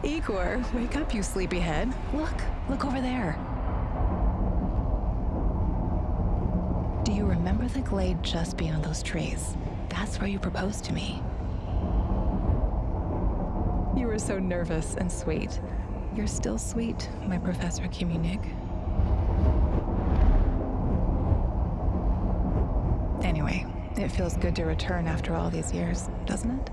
Igor, wake up, you sleepyhead. Look over there. Do you remember the glade just beyond those trees? That's where you proposed to me. You were so nervous and sweet. You're still sweet, my Professor Communic. Anyway, it feels good to return after all these years, doesn't it?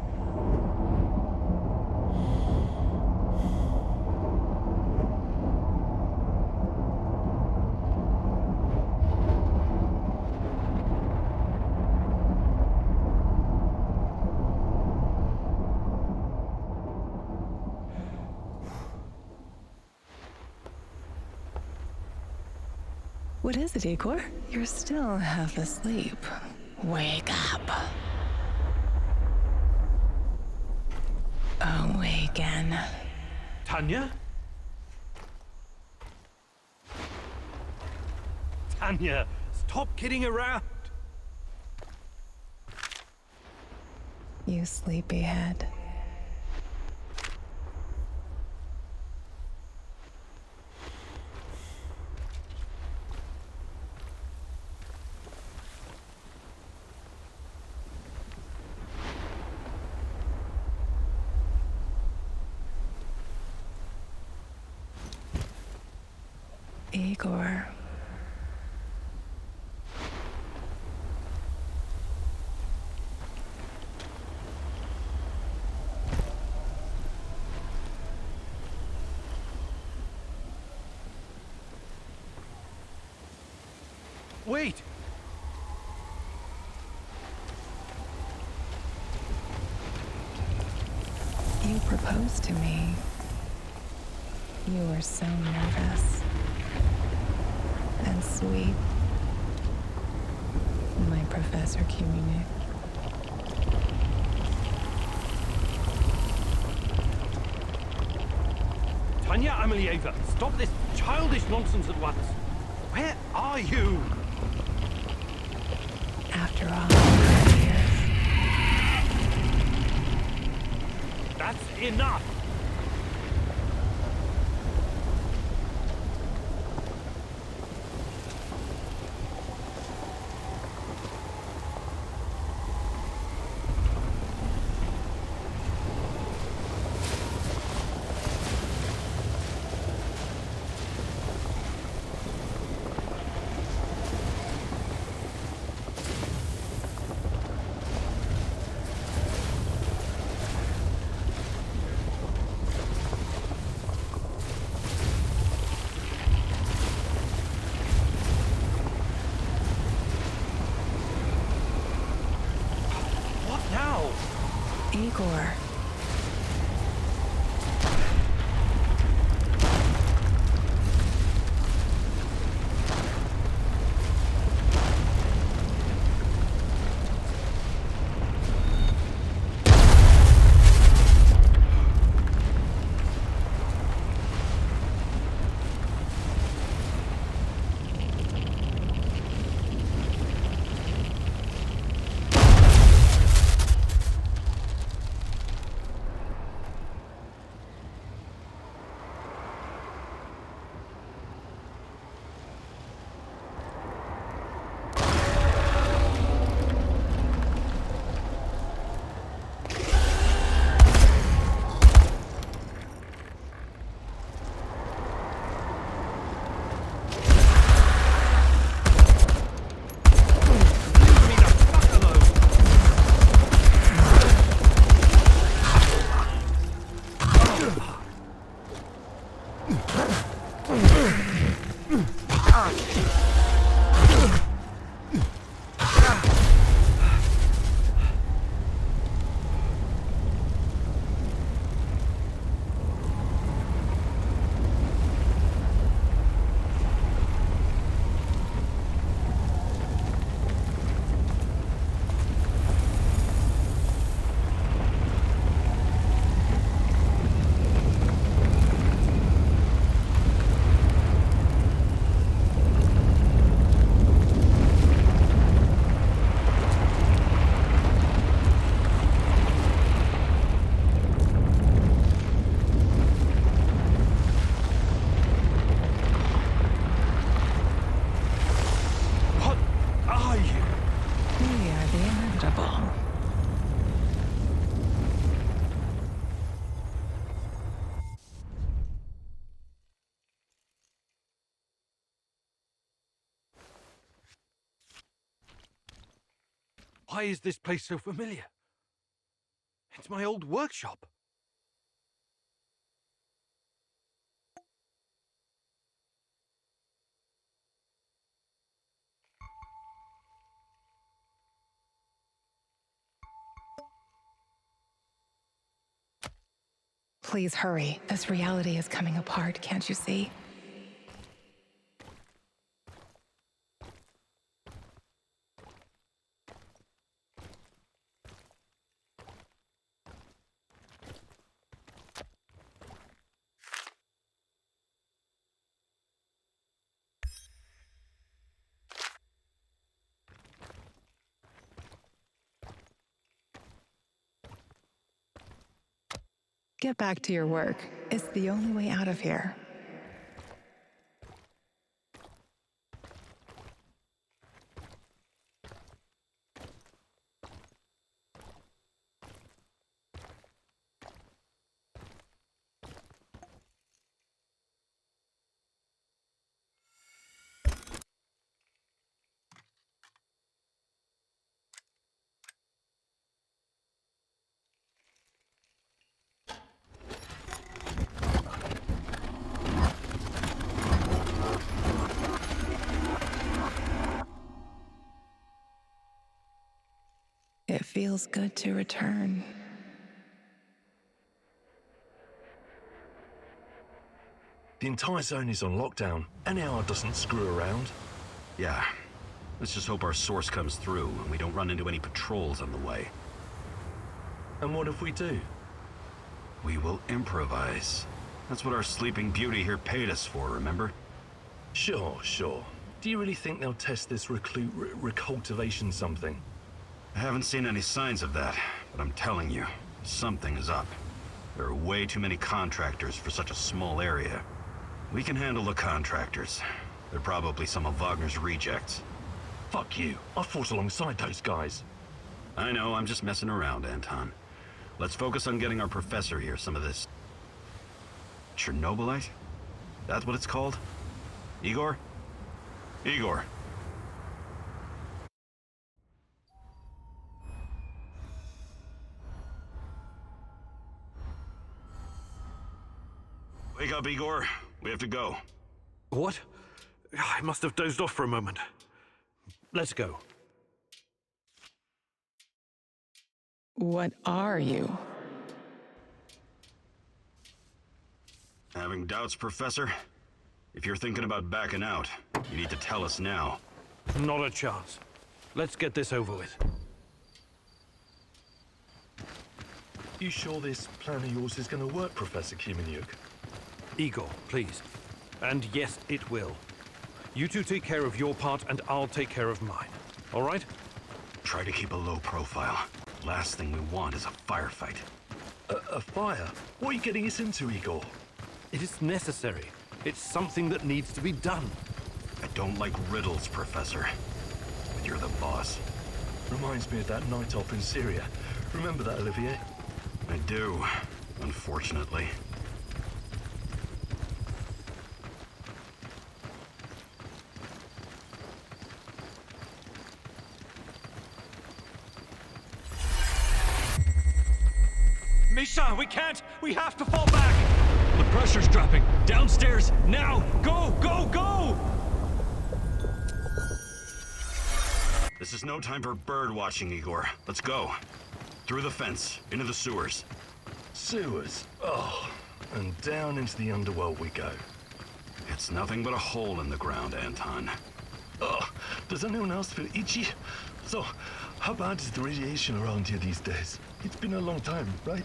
What is it, Igor? You're still half asleep. Wake up. Awaken. Tanya? Tanya, stop kidding around. You sleepyhead. Igor. Wait! You proposed to me. You were so nervous. And sweet. My Professor Communic. Tanya Amelieva, stop this childish nonsense at once. Where are you? After all these years. That's enough! Igor. incredible. Why is this place so familiar? It's my old workshop. Please hurry. This reality is coming apart, can't you see? Get back to your work. It's the only way out of here. It feels good to return. The entire zone is on lockdown. NAR doesn't screw around. Yeah. Let's just hope our source comes through and we don't run into any patrols on the way. And what if we do? We will improvise. That's what our Sleeping Beauty here paid us for, remember? Sure. Do you really think they'll test this recultivation something? I haven't seen any signs of that, but I'm telling you, something is up. There are way too many contractors for such a small area. We can handle the contractors. They're probably some of Wagner's rejects. Fuck you. I fought alongside those guys. I know, I'm just messing around, Anton. Let's focus on getting our professor here some of this... Chernobylite? That's what it's called? Igor? Igor. Wake up, Igor. We have to go. What? I must have dozed off for a moment. Let's go. What are you? Having doubts, Professor? If you're thinking about backing out, you need to tell us now. Not a chance. Let's get this over with. You sure this plan of yours is going to work, Professor Kimenyuk? Igor, please. And yes, it will. You two take care of your part, and I'll take care of mine. All right? Try to keep a low profile. Last thing we want is a firefight. A fire? What are you getting us into, Igor? It is necessary. It's something that needs to be done. I don't like riddles, Professor. But you're the boss. Reminds me of that night off in Syria. Remember that, Olivier? I do, unfortunately. Misha, we can't! We have to fall back! The pressure's dropping. Downstairs, now! Go, go, go! This is no time for bird watching, Igor. Let's go. Through the fence, into the sewers. Sewers? Oh, and down into the underworld we go. It's nothing but a hole in the ground, Anton. Oh, does anyone else feel itchy? So, how bad is the radiation around here these days? It's been a long time, right?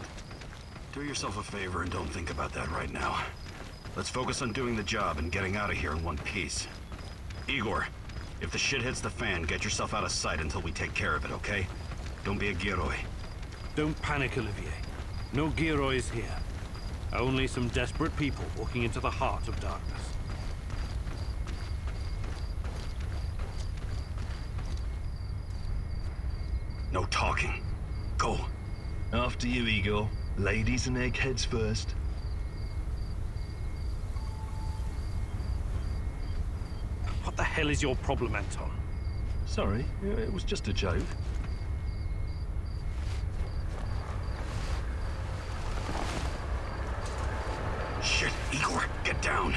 Do yourself a favor and don't think about that right now. Let's focus on doing the job and getting out of here in one piece. Igor, if the shit hits the fan, get yourself out of sight until we take care of it, okay? Don't be a Gieroi. Don't panic, Olivier. No Girois here. Only some desperate people walking into the heart of darkness. No talking. Go. After you, Igor. Ladies and eggheads first. What the hell is your problem, Anton? Sorry, it was just a joke. Shit, Igor, get down.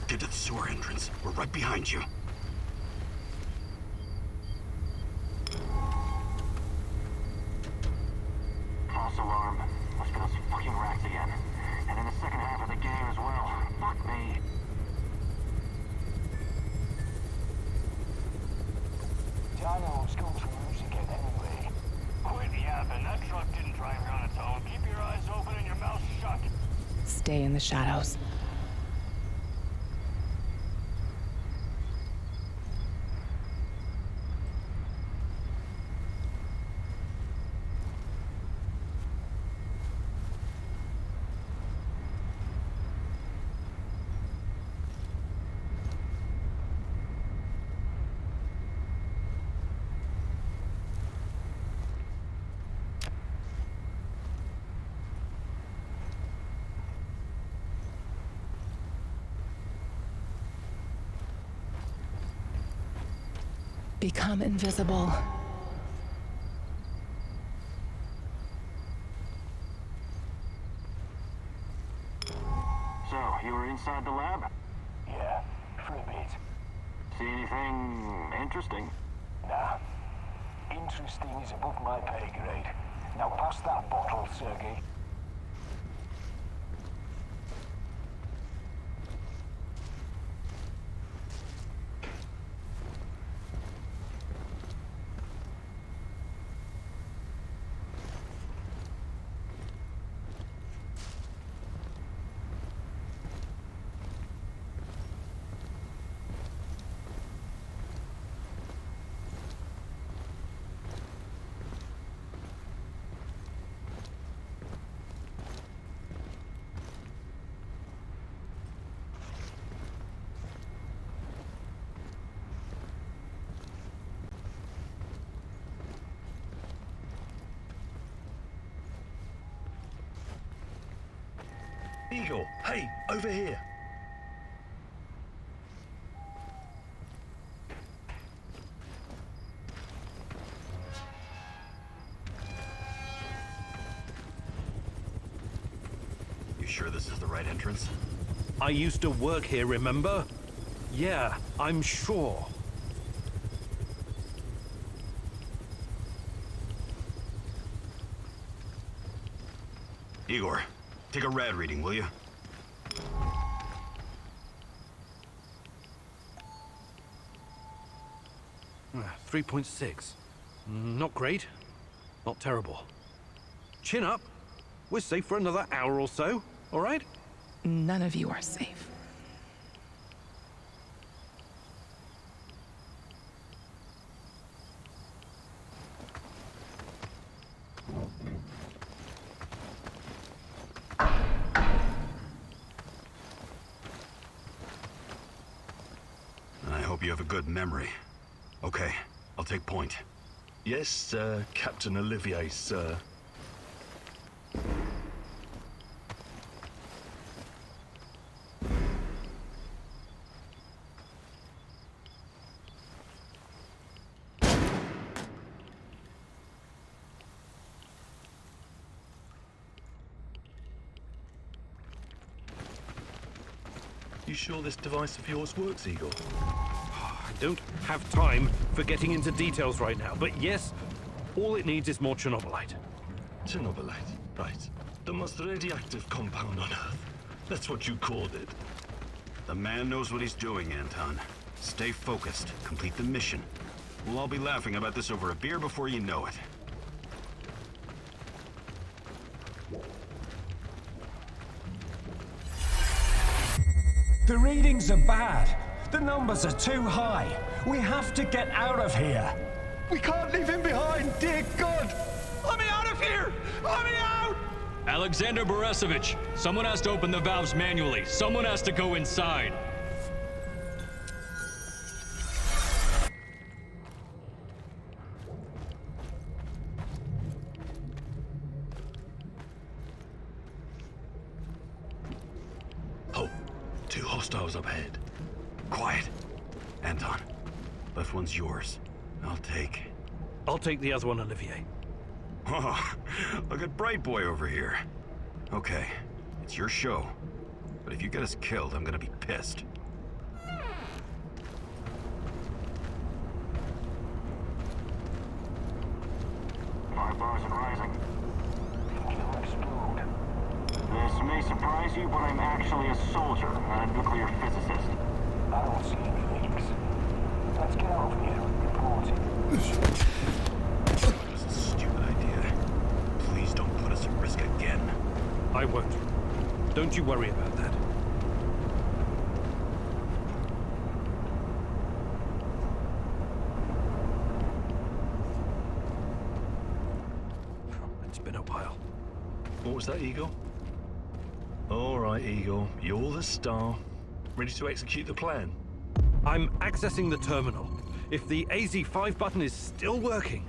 Get to the sewer entrance. We're right behind you. False alarm. Must be those fucking rats again. And in the second half of the game as well. Fuck me. I know it's going to lose again anyway. Quit yapping. That truck didn't drive here on its own. Keep your eyes open and your mouth shut. Stay in the shadows. Become invisible. So, you were inside the lab? Yeah, for a bit. See anything interesting? Nah. Interesting is above my pay grade. Now pass that bottle, Sergei. Igor, hey, over here. You sure this is the right entrance? I used to work here, remember? Yeah, I'm sure. Igor, take a rad reading, will you? Ah, 3.6. Not great. Not terrible. Chin up. We're safe for another hour or so, all right? None of you are safe. I hope you have a good memory. Okay, I'll take point. Yes, Captain Olivier, sir. You sure this device of yours works, Igor? I don't have time for getting into details right now, but yes, all it needs is more Chernobylite. Chernobylite, right. The most radioactive compound on Earth. That's what you called it. The man knows what he's doing, Anton. Stay focused. Complete the mission. We'll all be laughing about this over a beer before you know it. The readings are bad. The numbers are too high. We have to get out of here. We can't leave him behind, dear God! Let me out of here! Let me out! Alexander Borisovich, someone has to open the valves manually. Someone has to go inside. valves up ahead. Quiet. Anton, left one's yours. I'll take the other one, Olivier. Oh, look at Bright Boy over here. Okay, it's your show. But if you get us killed, I'm gonna be pissed. Five bars and rising. It'll explode. This may surprise you, but I'm actually a soldier, not a nuclear physicist. I don't see any leaks. Let's get out of here. Reporting. That was a stupid idea. Please don't put us at risk again. I won't. Don't you worry about that. It's been a while. What was that, Eagle? All right, Eagle. You're the star. Ready to execute the plan? I'm accessing the terminal. If the AZ5 button is still working...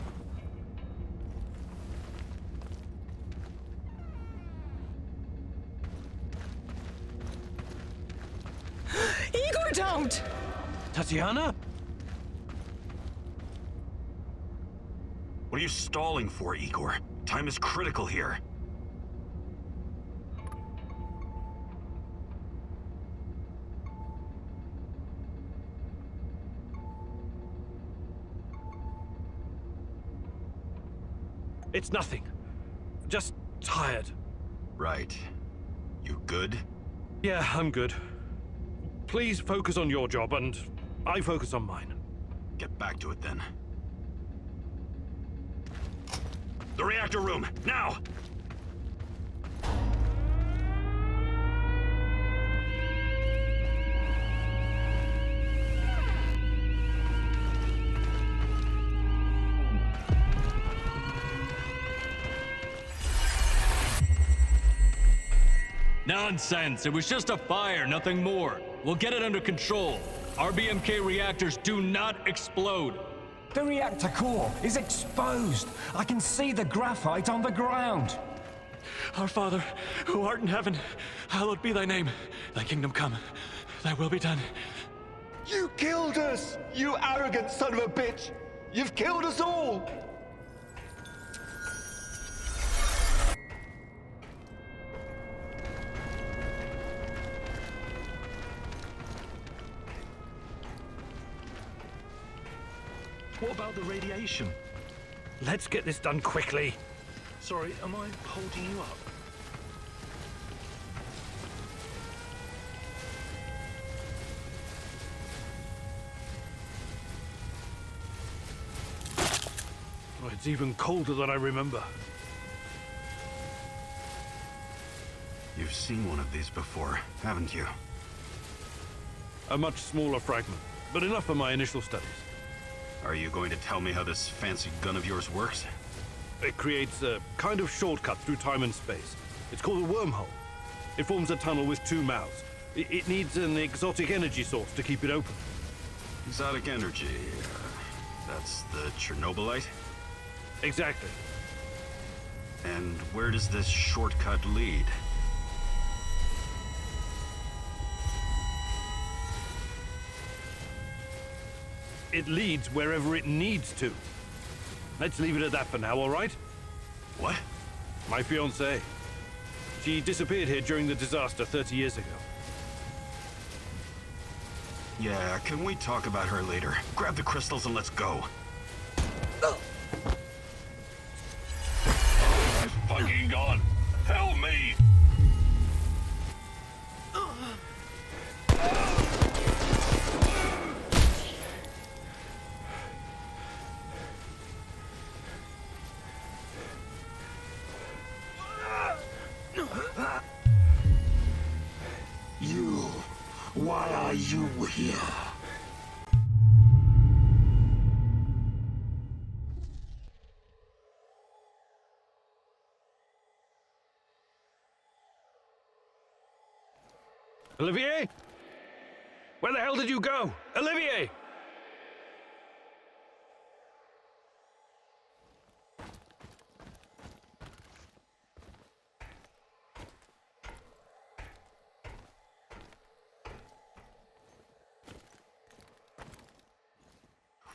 Igor, don't! Tatiana? What are you stalling for, Igor? Time is critical here. It's nothing. Just tired. Right. You good? Yeah, I'm good. Please focus on your job, and I focus on mine. Get back to it then. The reactor room, now! Nonsense. It was just a fire, nothing more. We'll get it under control. RBMK reactors do not explode. The reactor core is exposed. I can see the graphite on the ground. Our Father, who art in heaven, hallowed be thy name. Thy kingdom come, thy will be done. You killed us, you arrogant son of a bitch! You've killed us all! What about the radiation? Let's get this done quickly. Sorry, am I holding you up? Oh, it's even colder than I remember. You've seen one of these before, haven't you? A much smaller fragment, but enough for my initial studies. Are you going to tell me how this fancy gun of yours works? It creates a kind of shortcut through time and space. It's called a wormhole. It forms a tunnel with two mouths. It needs an exotic energy source to keep it open. Exotic energy. That's the Chernobylite? Exactly. And where does this shortcut lead? It leads wherever it needs to. Let's leave it at that for now, all right? What? My fiancée. She disappeared here during the disaster 30 years ago. Yeah, can we talk about her later? Grab the crystals and let's go. My fucking God! Help me! Why are you here? Olivier? Where the hell did you go? Olivier!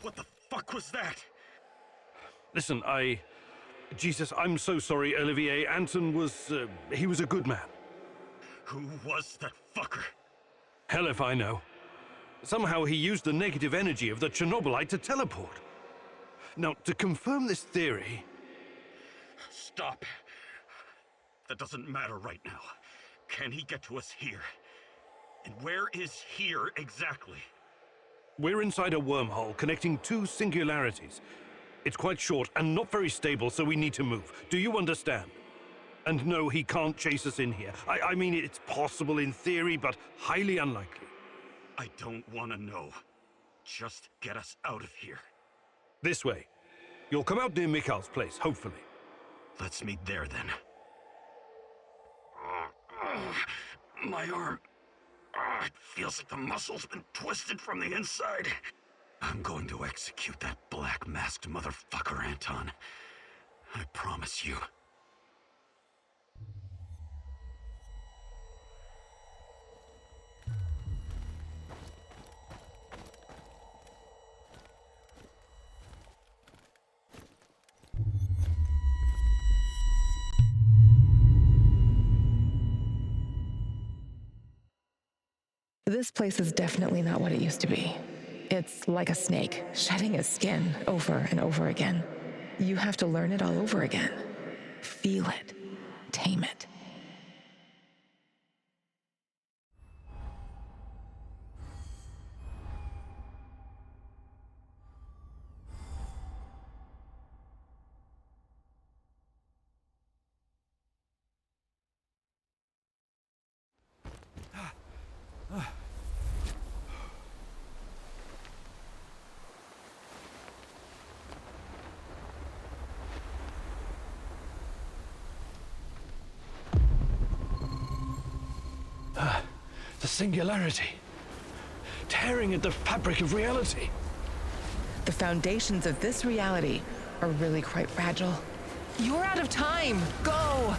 What the fuck was that? Listen, Jesus, I'm so sorry, Olivier. Anton was, he was a good man. Who was that fucker? Hell if I know. Somehow he used the negative energy of the Chernobylite to teleport. Now, to confirm this theory... Stop. That doesn't matter right now. Can he get to us here? And where is here exactly? We're inside a wormhole connecting two singularities. It's quite short and not very stable, so we need to move. Do you understand? And no, he can't chase us in here. I mean, it's possible in theory, but highly unlikely. I don't want to know. Just get us out of here. This way. You'll come out near Mikhail's place, hopefully. Let's meet there, then. My arm. It feels like the muscle's been twisted from the inside. I'm going to execute that black-masked motherfucker, Anton. I promise you. This place is definitely not what it used to be. It's like a snake, shedding its skin over and over again. You have to learn it all over again. Feel it. Tame it. The singularity. Tearing at the fabric of reality. The foundations of this reality are really quite fragile. You're out of time! Go!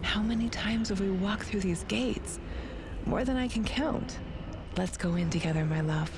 How many times have we walked through these gates? More than I can count. Let's go in together, my love.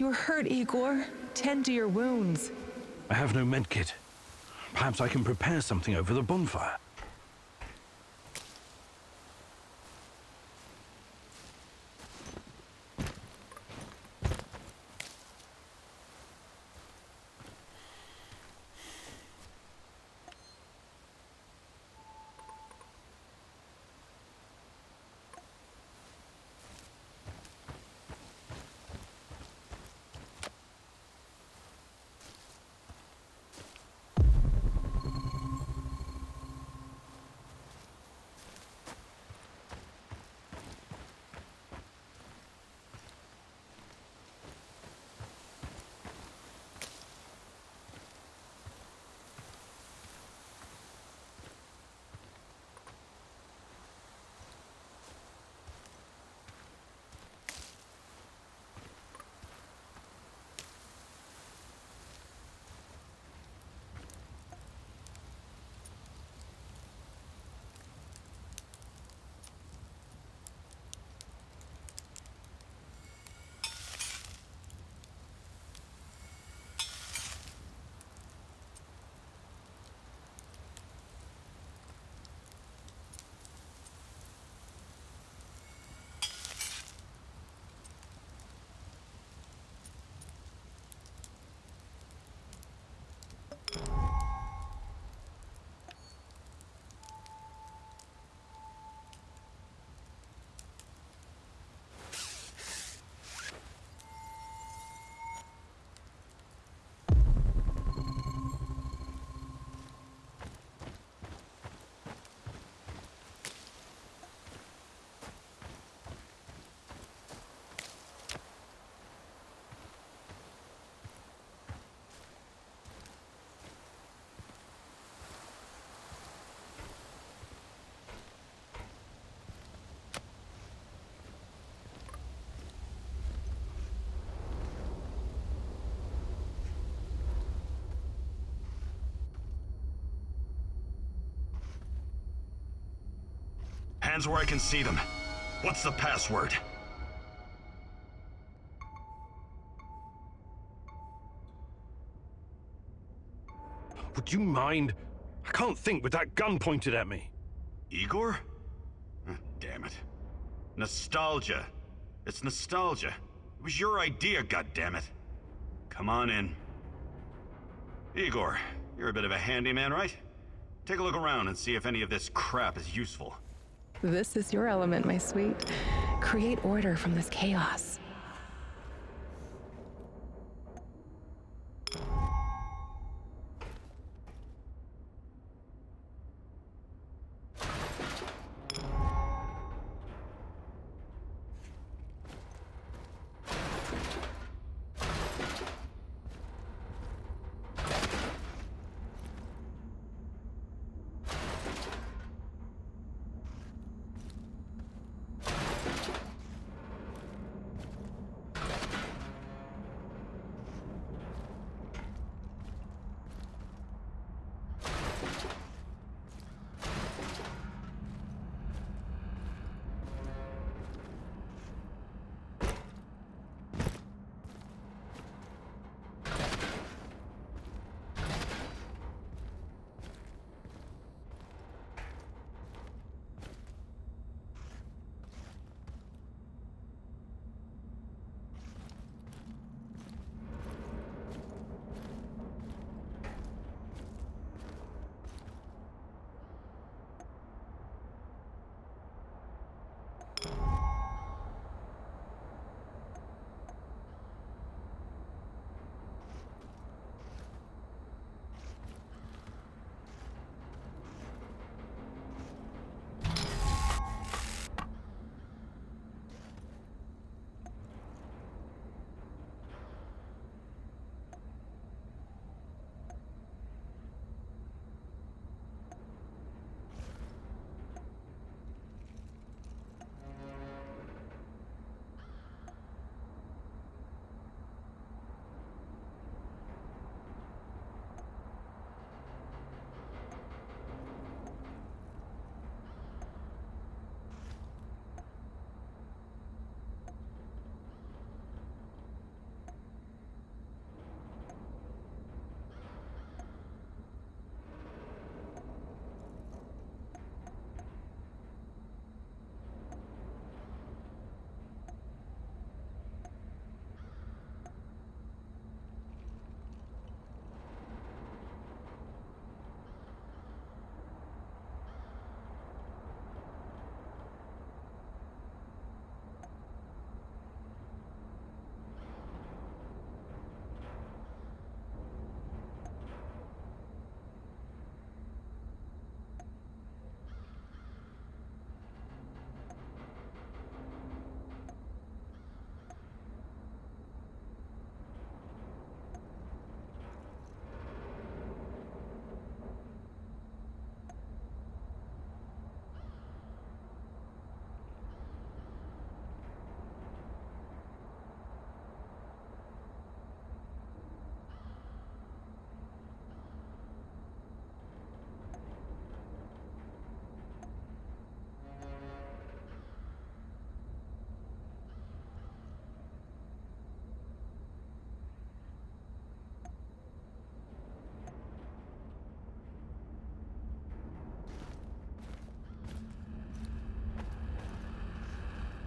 You're hurt, Igor. Tend to your wounds. I have no medkit. Perhaps I can prepare something over the bonfire. Hands where I can see them. What's the password? Would you mind? I can't think with that gun pointed at me. Igor? Damn it. Nostalgia. It's nostalgia. It was your idea, goddammit. Come on in. Igor, you're a bit of a handyman, right? Take a look around and see if any of this crap is useful. This is your element, my sweet. Create order from this chaos.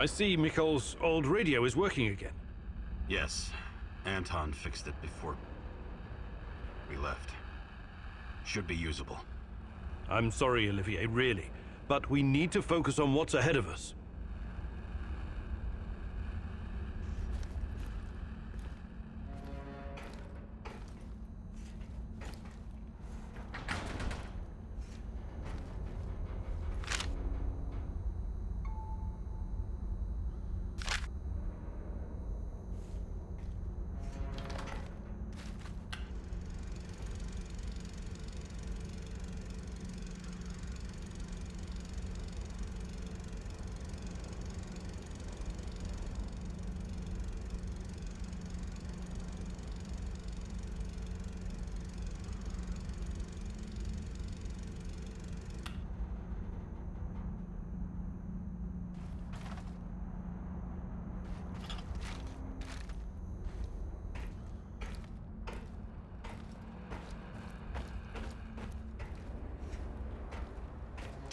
I see Mikol's old radio is working again. Yes, Anton fixed it before we left. Should be usable. I'm sorry, Olivier, really. But we need to focus on what's ahead of us.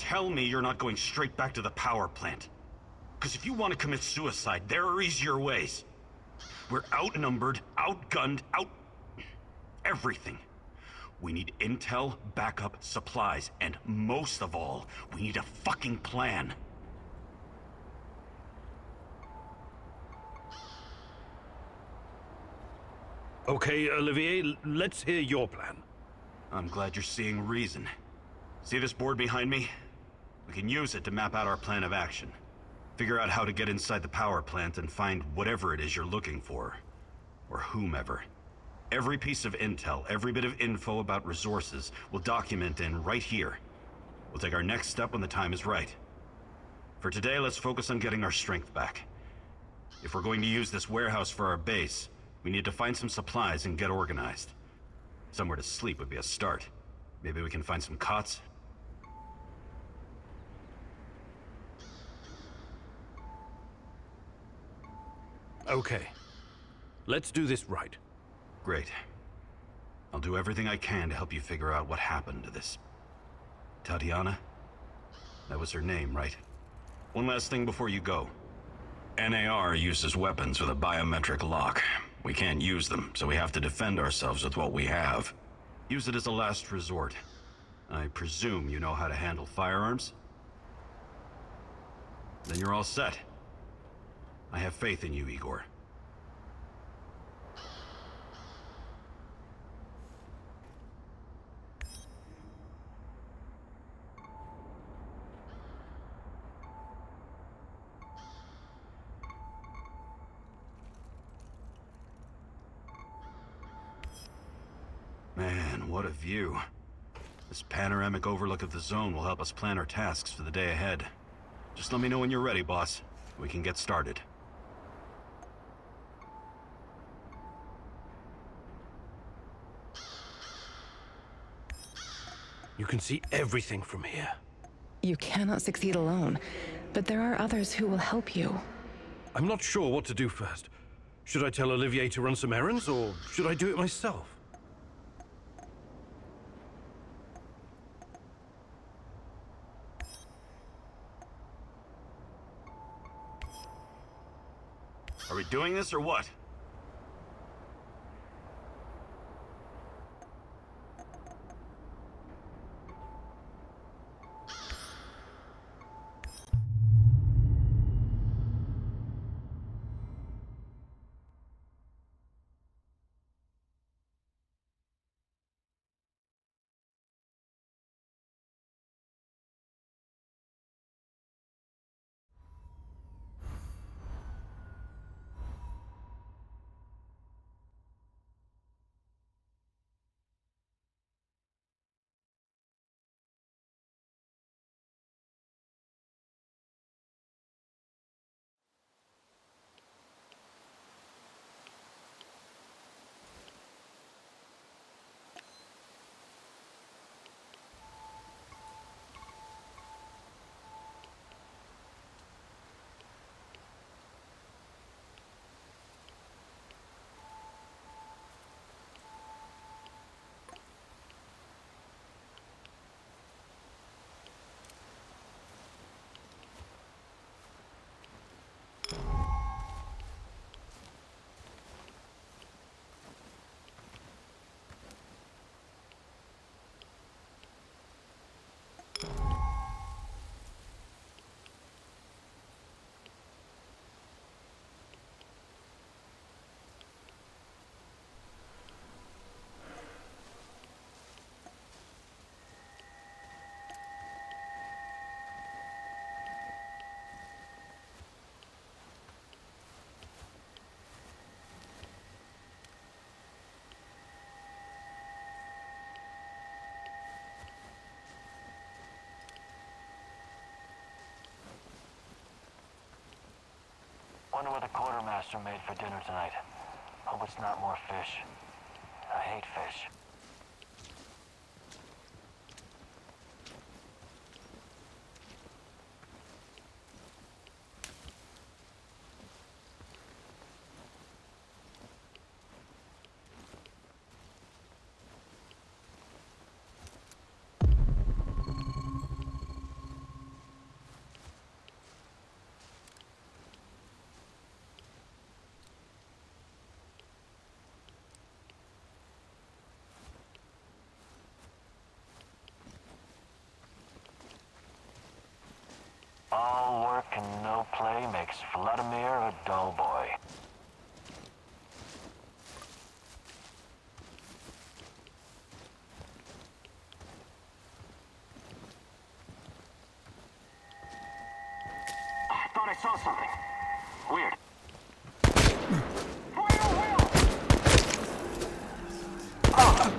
tell me you're not going straight back to the power plant. Because if you want to commit suicide, there are easier ways. We're outnumbered, outgunned, everything. We need intel, backup, supplies, and most of all, we need a fucking plan. Okay, Olivier, let's hear your plan. I'm glad you're seeing reason. See this board behind me? We can use it to map out our plan of action. Figure out how to get inside the power plant and find whatever it is you're looking for. Or whomever. Every piece of intel, every bit of info about resources, we'll document in right here. We'll take our next step when the time is right. For today, let's focus on getting our strength back. If we're going to use this warehouse for our base, we need to find some supplies and get organized. Somewhere to sleep would be a start. Maybe we can find some cots? Okay. Let's do this right. Great. I'll do everything I can to help you figure out what happened to this... Tatiana? That was her name, right? One last thing before you go. NAR uses weapons with a biometric lock. We can't use them, so we have to defend ourselves with what we have. Use it as a last resort. I presume you know how to handle firearms? Then you're all set. I have faith in you, Igor. Man, what a view. This panoramic overlook of the zone will help us plan our tasks for the day ahead. Just let me know when you're ready, boss. We can get started. You can see everything from here. You cannot succeed alone, but there are others who will help you. I'm not sure what to do first. Should I tell Olivier to run some errands, or should I do it myself? Are we doing this or what? Wonder what the quartermaster made for dinner tonight. Hope it's not more fish. I hate fish. play makes Vladimir a dull boy. I thought I saw something. Weird. Fire wheel! Ah!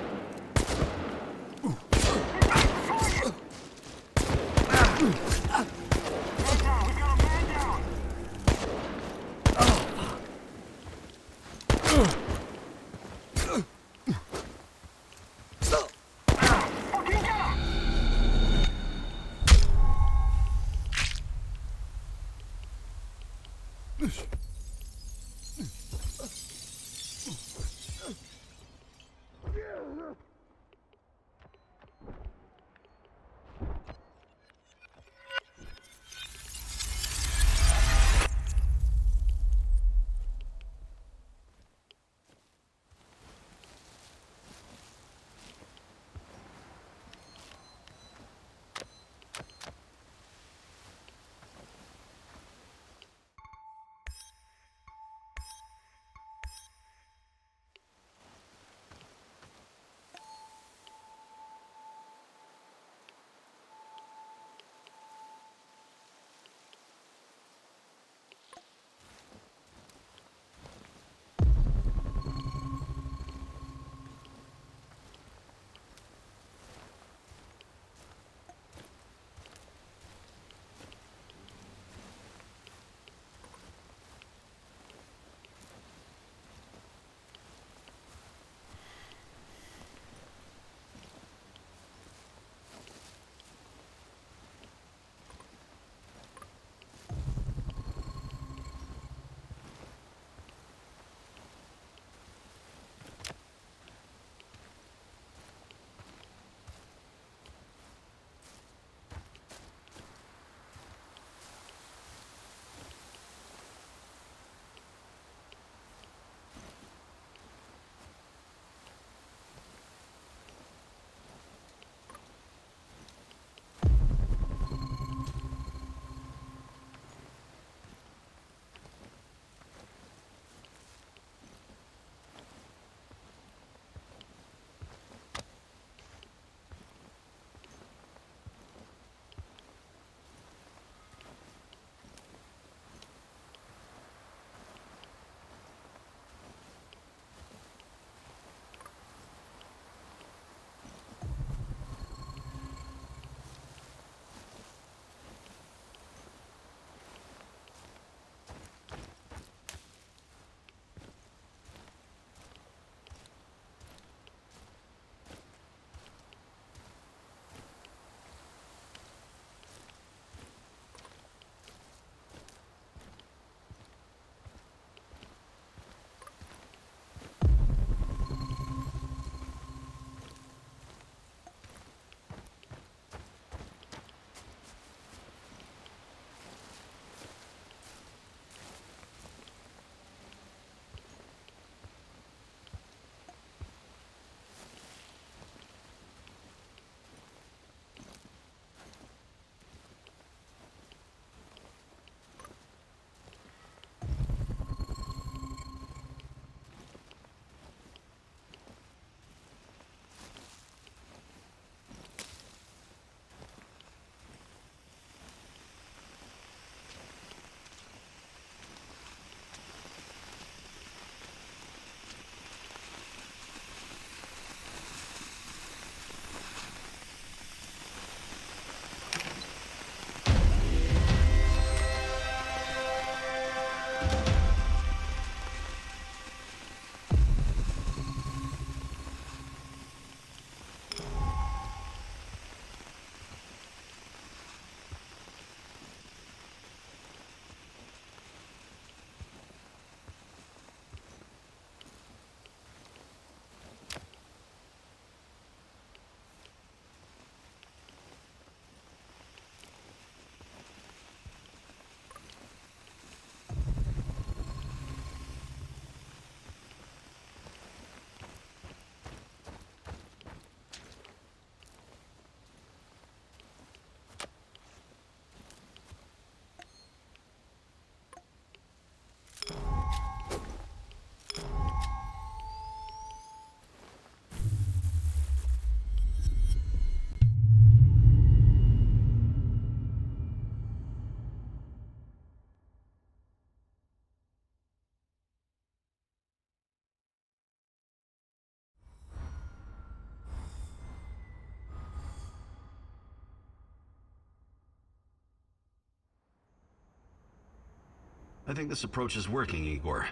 I think this approach is working, Igor.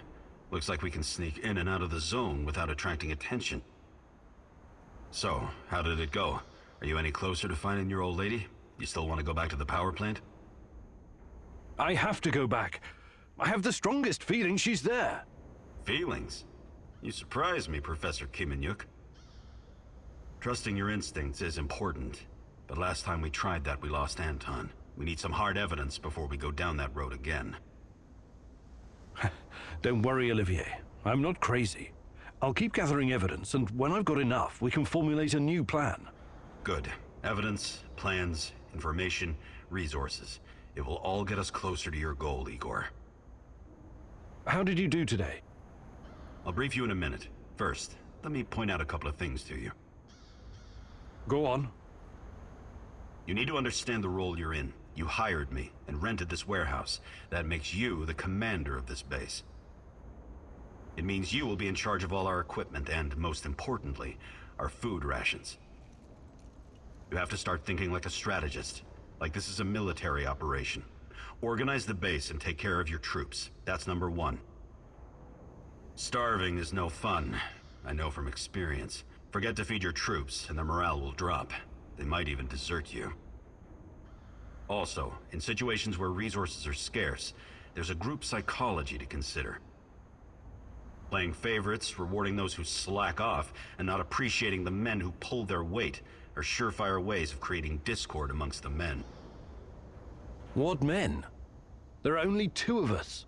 Looks like we can sneak in and out of the zone without attracting attention. So, how did it go? Are you any closer to finding your old lady? You still want to go back to the power plant? I have to go back. I have the strongest feeling she's there. Feelings? You surprise me, Professor Kiminyuk. Trusting your instincts is important, but last time we tried that, we lost Anton. We need some hard evidence before we go down that road again. Don't worry, Olivier. I'm not crazy. I'll keep gathering evidence, and when I've got enough, we can formulate a new plan. Good. Evidence, plans, information, resources. It will all get us closer to your goal, Igor. How did you do today? I'll brief you in a minute. First, let me point out a couple of things to you. Go on. You need to understand the role you're in. You hired me and rented this warehouse. That makes you the commander of this base. It means you will be in charge of all our equipment and, most importantly, our food rations. You have to start thinking like a strategist, like this is a military operation. Organize the base and take care of your troops. That's number one. Starving is no fun. I know from experience. Forget to feed your troops and their morale will drop. They might even desert you. Also, in situations where resources are scarce, there's a group psychology to consider. Playing favorites, rewarding those who slack off, and not appreciating the men who pull their weight are surefire ways of creating discord amongst the men. What men? There are only 2 of us.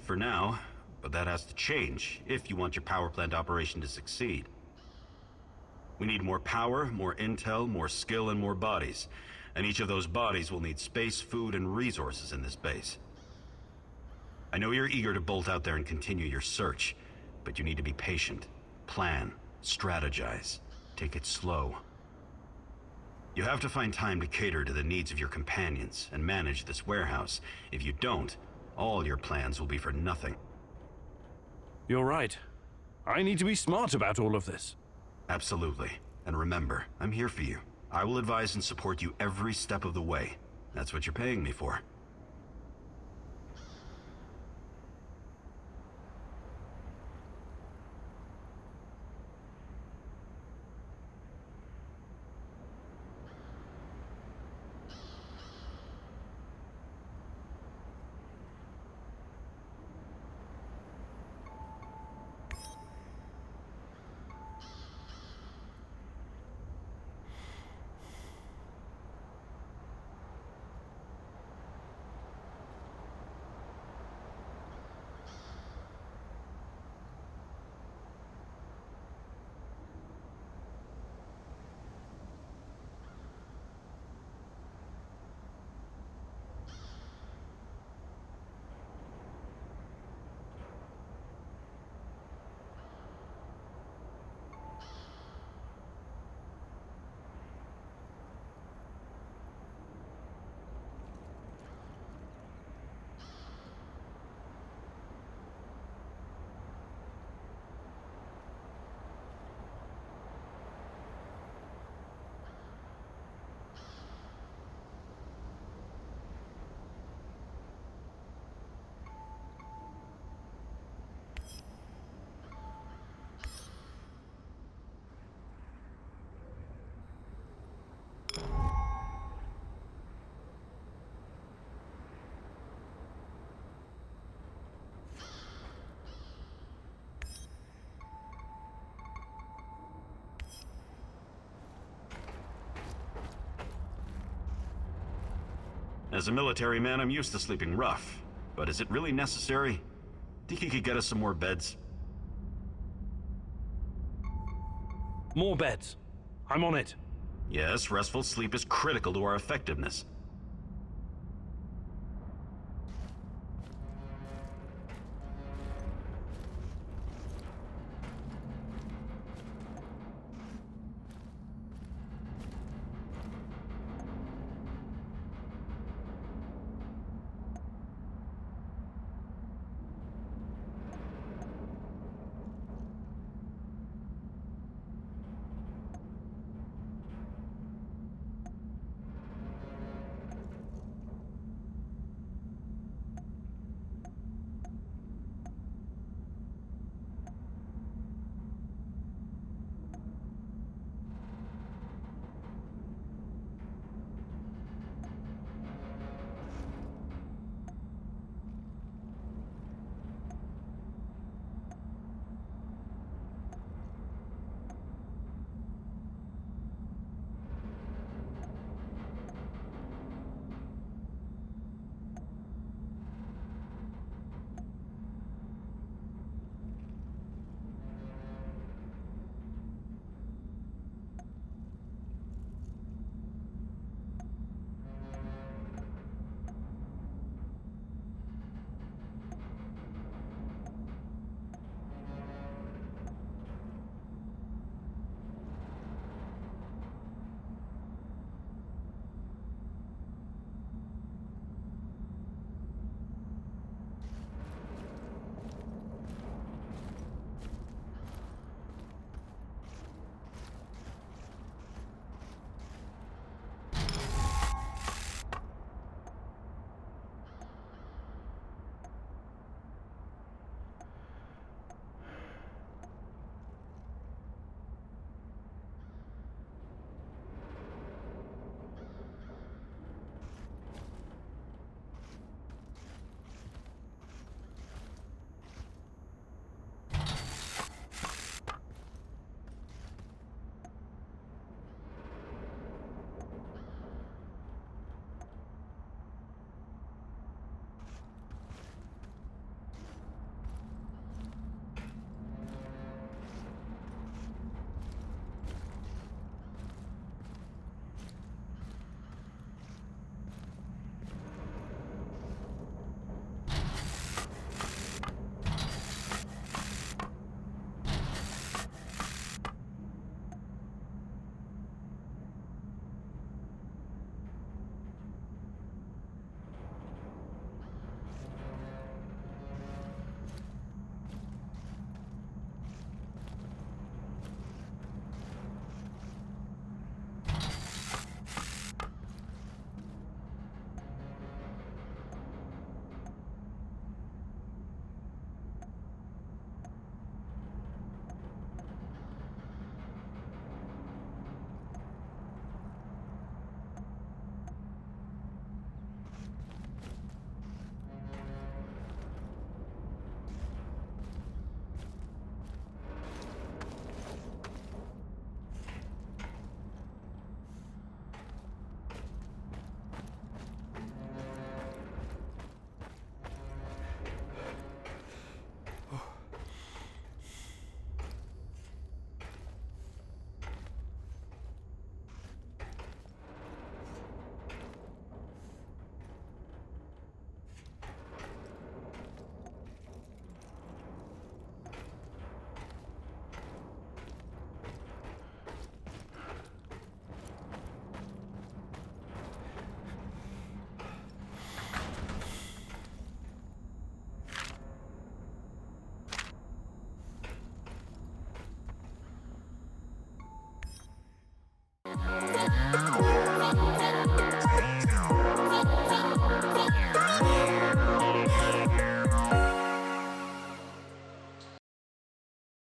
For now, but that has to change if you want your power plant operation to succeed. We need more power, more intel, more skill, and more bodies. And each of those bodies will need space, food, and resources in this base. I know you're eager to bolt out there and continue your search, but you need to be patient, plan, strategize, take it slow. You have to find time to cater to the needs of your companions and manage this warehouse. If you don't, all your plans will be for nothing. You're right. I need to be smart about all of this. Absolutely. And remember, I'm here for you. I will advise and support you every step of the way. That's what you're paying me for. As a military man, I'm used to sleeping rough. But is it really necessary? Think you could get us some more beds? More beds. I'm on it. Yes, restful sleep is critical to our effectiveness.